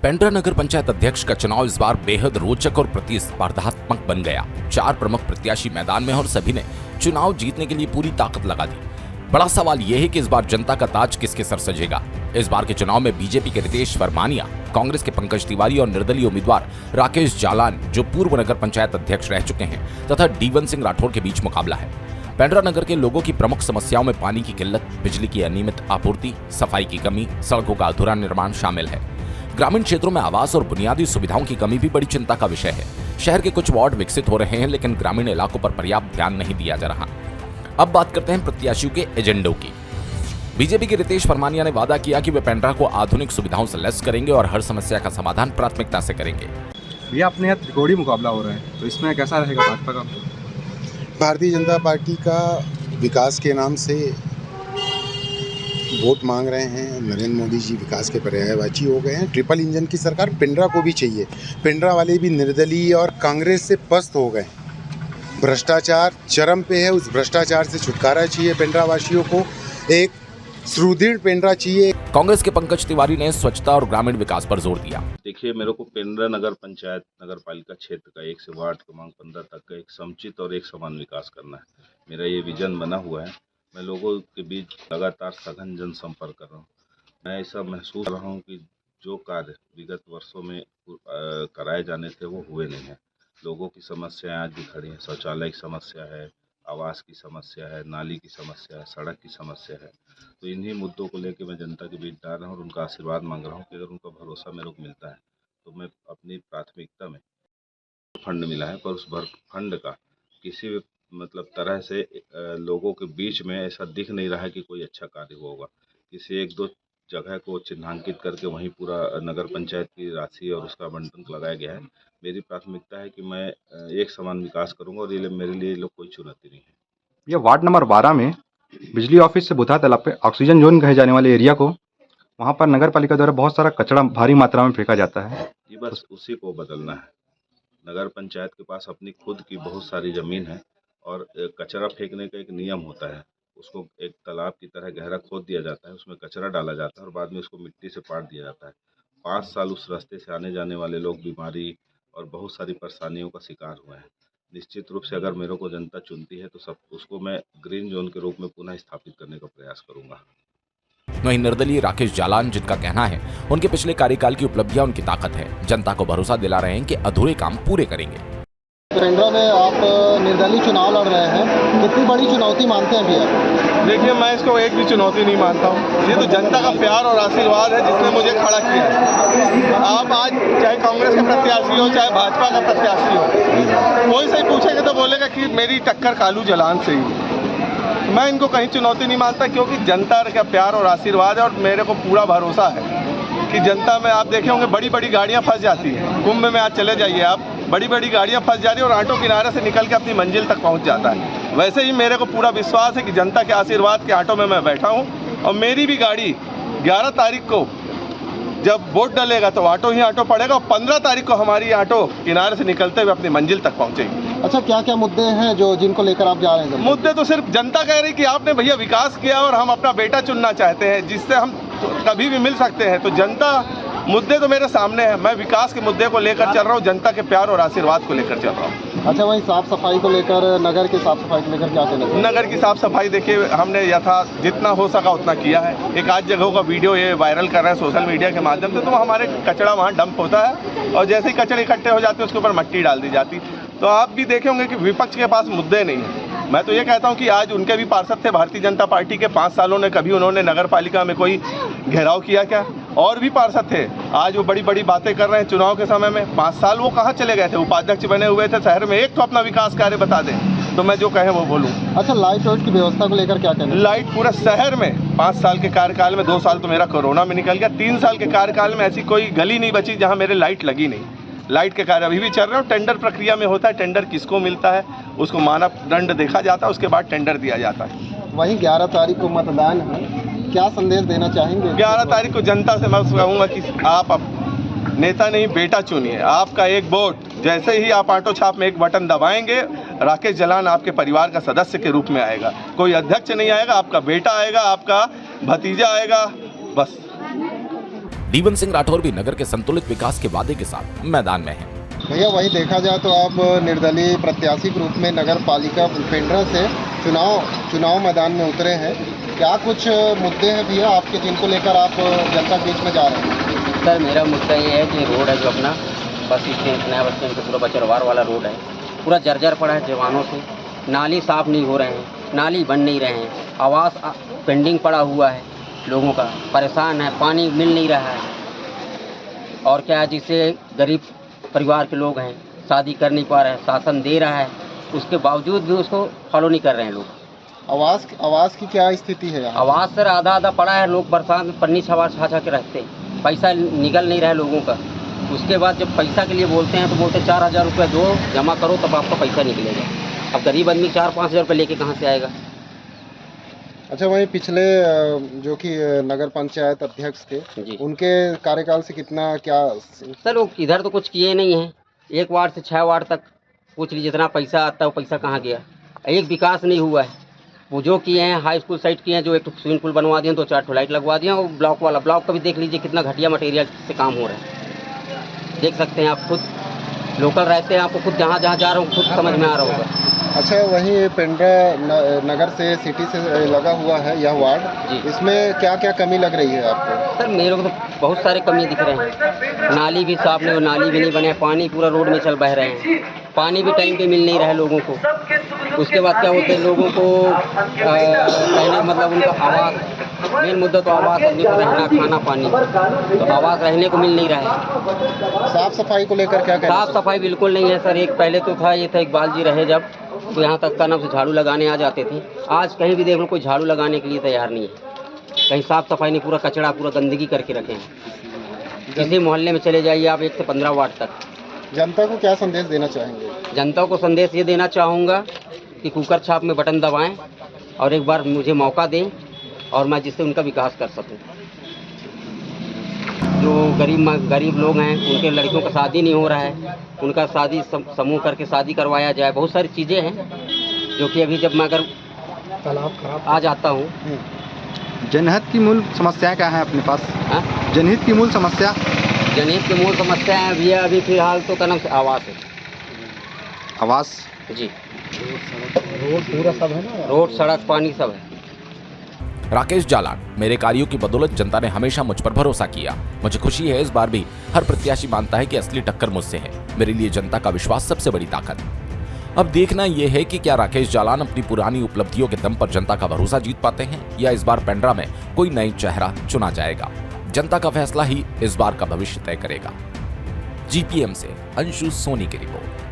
पेंड्रा नगर पंचायत अध्यक्ष का चुनाव इस बार बेहद रोचक और प्रतिस्पर्धात्मक बन गया। 4 प्रमुख प्रत्याशी मैदान में और सभी ने चुनाव जीतने के लिए पूरी ताकत लगा दी। बड़ा सवाल यह है कि इस बार जनता का ताज किसके सर सजेगा। इस बार के चुनाव में बीजेपी के रितेश वर्मानिया, कांग्रेस के पंकज तिवारी और निर्दलीय उम्मीदवार राकेश जालान, जो पूर्व नगर पंचायत अध्यक्ष रह चुके हैं, तथा डीवन सिंह राठौर के बीच मुकाबला है। पेंड्रा नगर के लोगों की प्रमुख समस्याओं में पानी की किल्लत, बिजली की अनियमित आपूर्ति, सफाई की कमी, सड़कों का अधूरा निर्माण शामिल है। ग्रामीण क्षेत्रों में आवास और बुनियादी सुविधाओं की कमी भी बड़ी चिंता का विषय है। शहर के कुछ वार्ड विकसित हो रहे हैं, लेकिन ग्रामीण इलाकों पर पर्याप्त ध्यान नहीं दिया जा रहा। अब बात करते हैं प्रत्याशियों के एजेंडों की। बीजेपी के रितेश वर्मानिया ने वादा किया कि वे पेंड्रा को आधुनिक सुविधाओं से लैस करेंगे और हर समस्या का समाधान प्राथमिकता से करेंगे। भैया, अपने यहाँ त्रिकोणीय मुकाबला हो रहा है, तो इसमें कैसा रहेगा भाजपा का? भारतीय जनता पार्टी का विकास के नाम से वोट मांग रहे हैं। नरेंद्र मोदी जी विकास के पर्यायवाची हो गए हैं। ट्रिपल इंजन की सरकार पेंड्रा को भी चाहिए। पेंड्रा वाले भी निर्दलीय और कांग्रेस से पस्त हो गए। भ्रष्टाचार चरम पे है, उस भ्रष्टाचार से छुटकारा चाहिए। पेंड्रा वासियों को एक सुदृढ़ पेंड्रा चाहिए। कांग्रेस के पंकज तिवारी ने स्वच्छता और ग्रामीण विकास पर जोर दिया। देखिए, मेरे को पेंड्रा नगर पंचायत नगर पालिका क्षेत्र का 1 से वार्ड क्रमांक 15 तक का एक समुचित और एक समान विकास करना है। मेरा ये विजन बना हुआ है। मैं लोगों के बीच लगातार सघन जनसंपर्क कर रहा हूँ। मैं ऐसा महसूस कर रहा हूँ कि जो कार्य विगत वर्षों में कराए जाने थे वो हुए नहीं हैं। लोगों की समस्याएं आज भी खड़ी हैं। शौचालय की समस्या है, आवास की समस्या है, नाली की समस्या है, सड़क की समस्या है। तो इन्हीं मुद्दों को लेकर मैं जनता के बीच जा रहा हूँ और उनका आशीर्वाद मांग रहा हूँ कि अगर उनका भरोसा मेरे को मिलता है तो मैं अपनी प्राथमिकता में फंड मिला है, पर उस फंड का किसी भी तरह से लोगों के बीच में ऐसा दिख नहीं रहा है कि कोई अच्छा कार्य होगा। किसी 1-2 जगह को चिन्हांकित करके वहीं पूरा नगर पंचायत की राशि और उसका आवंटन लगाया गया है। मेरी प्राथमिकता है कि मैं एक समान विकास करूंगा और ये मेरे लिए लोग कोई चुनौती नहीं है। ये वार्ड नंबर 12 में बिजली ऑफिस से बुधा तालाब पे ऑक्सीजन जोन कहे जाने वाले एरिया को, वहाँ पर नगर पालिका द्वारा बहुत सारा कचरा भारी मात्रा में फेंका जाता है। ये बस उसी को बदलना है। नगर पंचायत के पास अपनी खुद की बहुत सारी ज़मीन है और कचरा फेंकने का एक नियम होता है। उसको एक तालाब की तरह गहरा खोद दिया जाता है, उसमें कचरा डाला जाता है और बाद में उसको मिट्टी से पाट दिया जाता है। 5 साल उस रास्ते से आने जाने वाले लोग बीमारी और बहुत सारी परेशानियों का शिकार हुए हैं। निश्चित रूप से अगर मेरे को जनता चुनती है तो सब उसको मैं ग्रीन जोन के रूप में पुनः स्थापित करने का प्रयास करूंगा। वहीं निर्दलीय राकेश जालान, जिनका कहना है उनके पिछले कार्यकाल की उपलब्धियां उनकी ताकत है, जनता को भरोसा दिला रहे हैं कि अधूरे काम पूरे करेंगे। पेंड्रा में आप निर्दलीय चुनाव लड़ रहे हैं, कितनी बड़ी चुनौती मानते हैं भैया? देखिए, मैं इसको एक भी चुनौती नहीं मानता हूँ। ये तो जनता का प्यार और आशीर्वाद है जिसने मुझे खड़ा किया है। आप आज चाहे कांग्रेस के प्रत्याशी हो चाहे भाजपा का प्रत्याशी हो, कोई से पूछेगा तो बोलेगा कि मेरी टक्कर कालू जलान से ही। मैं इनको कहीं चुनौती नहीं मानता, क्योंकि जनता का प्यार और आशीर्वाद है और मेरे को पूरा भरोसा है कि जनता में आप देखे होंगे बड़ी बड़ी गाड़ियाँ फंस जाती हैं। कुंभ में आज चले जाइए आप, बड़ी बड़ी गाड़ियां फंस जा रही है और ऑटो किनारे से निकल के अपनी मंजिल तक पहुंच जाता है। वैसे ही मेरे को पूरा विश्वास है कि जनता के आशीर्वाद के ऑटो में मैं बैठा हूं और मेरी भी गाड़ी 11 तारीख को जब वोट डलेगा तो ऑटो ही ऑटो पड़ेगा और 15 तारीख को हमारी ऑटो किनारे से निकलते हुए अपनी मंजिल तक पहुंचेगी। अच्छा, क्या क्या मुद्दे हैं जो जिनको लेकर आप जा रहे हैं? मुद्दे तो सिर्फ जनता कह रही कि आपने भैया विकास किया और हम अपना बेटा चुनना चाहते हैं जिससे हम कभी भी मिल सकते हैं। तो जनता मुद्दे तो मेरे सामने है। मैं विकास के मुद्दे को लेकर चल रहा हूँ, जनता के प्यार और आशीर्वाद को लेकर चल रहा हूँ। अच्छा, वही साफ सफाई को लेकर, नगर की साफ सफाई को लेकर क्या कहना? नगर की साफ सफाई देखिए, हमने जितना हो सका उतना किया है। एक आध जगहों का वीडियो ये वायरल कर रहे हैं सोशल मीडिया के माध्यम से, तो हमारे कचरा वहाँ डंप होता है और जैसे ही कचरे इकट्ठे हो जाते हैं उसके ऊपर मिट्टी डाल दी जाती। तो आप भी देखे होंगे कि विपक्ष के पास मुद्दे नहीं है। मैं तो ये कहता हूँ कि आज उनके भी पार्षद थे भारतीय जनता पार्टी के, 5 सालों ने कभी उन्होंने नगर पालिका में कोई घेराव किया क्या? और भी पार्षद थे, आज वो बड़ी बड़ी बातें कर रहे हैं चुनाव के समय में। 5 साल वो कहाँ चले गए थे? उपाध्यक्ष बने हुए थे शहर में, एक तो अपना विकास कार्य बता दें तो मैं जो कहे वो बोलूँ। अच्छा, लाइट वाइट की व्यवस्था को लेकर क्या कहना? लाइट पूरे शहर में 5 साल के कार्यकाल में, 2 साल तो मेरा कोरोना में निकल गया, 3 साल के कार्यकाल में ऐसी कोई गली नहीं बची जहाँ मेरे लाइट लगी नहीं। लाइट के कार्य अभी भी चल रहे हैं। टेंडर प्रक्रिया में होता है, टेंडर किसको मिलता है उसको मानदंड देखा जाता है, उसके बाद टेंडर दिया जाता है। वहीं 11 तारीख को मतदान है, क्या संदेश देना चाहेंगे? 11 तारीख को जनता से मैं कहूँगा कि आप नेता नहीं बेटा चुनिए। आपका एक वोट, जैसे ही आप ऑटो छाप में एक बटन दबाएंगे, राकेश जालान आपके परिवार का सदस्य के रूप में आएगा। कोई अध्यक्ष नहीं आएगा, आपका बेटा आएगा, आपका भतीजा आएगा, बस। दीवन सिंह राठौर भी नगर के संतुलित विकास के वादे के साथ मैदान में हैं। भैया वही देखा जाए तो आप निर्दलीय प्रत्याशी के रूप में नगर पालिका पेंड्रा से चुनाव मैदान में उतरे हैं। क्या कुछ मुद्दे हैं भैया आपके जिनको लेकर आप जनता के बीच में जा रहे हैं? सर मेरा मुद्दा ये है कि रोड है जो अपना बस स्टैंड नया बस स्टैंड से पूरा बचरवार वाला रोड है, पूरा जर्जर पड़ा है जवानों से। नाली साफ नहीं हो रहे हैं, नाली बन नहीं रहे हैं, आवास पेंडिंग पड़ा हुआ है, लोगों का परेशान है, पानी मिल नहीं रहा है। और क्या है, जिससे गरीब परिवार के लोग हैं, शादी कर नहीं पा रहे हैं, शासन दे रहा है उसके बावजूद भी उसको फॉलो नहीं कर रहे हैं लोग। आवास की क्या स्थिति है यहाँ? आवास सर आधा पड़ा है, लोग बरसात में पन्नी छा के रखते हैं, पैसा निकल नहीं रहा है लोगों का। उसके बाद जब पैसा के लिए बोलते हैं तो बोलते 4,000 रुपये दो जमा करो तब आपका पैसा निकलेगा। अब गरीब आदमी 4-5 हज़ार रुपये लेके कहाँ से आएगा? अच्छा, वहीं पिछले जो कि नगर पंचायत अध्यक्ष थे जी, उनके कार्यकाल से कितना क्या? सर वो इधर तो कुछ किए नहीं हैं। 1 वार्ड से 6 वार्ड तक पूछ लीजिए, जितना पैसा आता है वो पैसा कहाँ गया? एक विकास नहीं हुआ है। वो जो किए हैं हाई स्कूल साइड किए हैं, जो एक स्विमिंग पूल बनवा दिए, 2-4 ठो लाइट लगवा दिए। और ब्लॉक का भी देख लीजिए कितना घटिया मटेरियल से काम हो रहा है। देख सकते हैं आप खुद, लोकल रहते हैं, आपको खुद जहाँ जा रहा हूँ खुद समझ में आ रहा होगा। अच्छा, वहीं पेंड्रा नगर से सिटी से लगा हुआ है यह वार्ड जी, इसमें क्या क्या कमी लग रही है आपको? सर मेरे को तो बहुत सारे कमी दिख रहे हैं। नाली भी साफ नहीं, नाली भी नहीं बने, पानी पूरा रोड में चल बह रहे हैं, पानी भी टाइम पे मिल नहीं रहा है लोगों को। उसके बाद क्या होता है, लोगों को रहने मतलब उनका आवास, मेन मुद्दा तो आवास, आदमी को रहना, खाना, पानी, तो आवास रहने को मिल नहीं रहा है। साफ सफाई को लेकर क्या कहना? साफ सफाई बिल्कुल नहीं है सर। एक पहले तो था, ये था इकबाल जी रहे जब, तो यहाँ तक का नाम से झाड़ू लगाने आ जाते थे। आज कहीं भी देख लो कोई झाड़ू लगाने के लिए तैयार नहीं है, कहीं साफ सफाई नहीं, पूरा कचरा पूरा गंदगी करके रखे हैं। किसी मोहल्ले में चले जाइए आप 1 से 15 वार्ड तक। जनता को क्या संदेश देना चाहेंगे? जनता को संदेश ये देना चाहूँगा कि कुकर छाप में बटन दबाएं और एक बार मुझे मौका दें और मैं जिससे उनका विकास कर सकूं। जो गरीब लोग हैं उनके लड़कियों का शादी नहीं हो रहा है, उनका शादी समूह करके शादी करवाया जाए। बहुत सारी चीज़ें हैं जो कि अभी जब मैं अगर आ जाता हूँ। जनहित की मूल समस्याएं क्या हैं अपने पास? जनहित की मूल समस्या है भैया अभी फिलहाल तो कनम से आवास है। आवास जी, रोड पूरा सब है ना, रोड सड़क पानी सब है। राकेश जालान, मेरे कार्यों की बदौलत जनता ने हमेशा मुझ पर भरोसा किया। मुझे खुशी है इस बार भी हर प्रत्याशी मानता है कि असली टक्कर मुझसे है। मेरे लिए जनता का विश्वास सबसे बड़ी ताकत। अब देखना यह है कि क्या राकेश जालान अपनी पुरानी उपलब्धियों के दम पर जनता का भरोसा जीत पाते हैं या इस बार पेंड्रा में कोई नई चेहरा चुना जाएगा। जनता का फैसला ही इस बार का भविष्य तय करेगा। जीपीएम से अंशु सोनी की रिपोर्ट।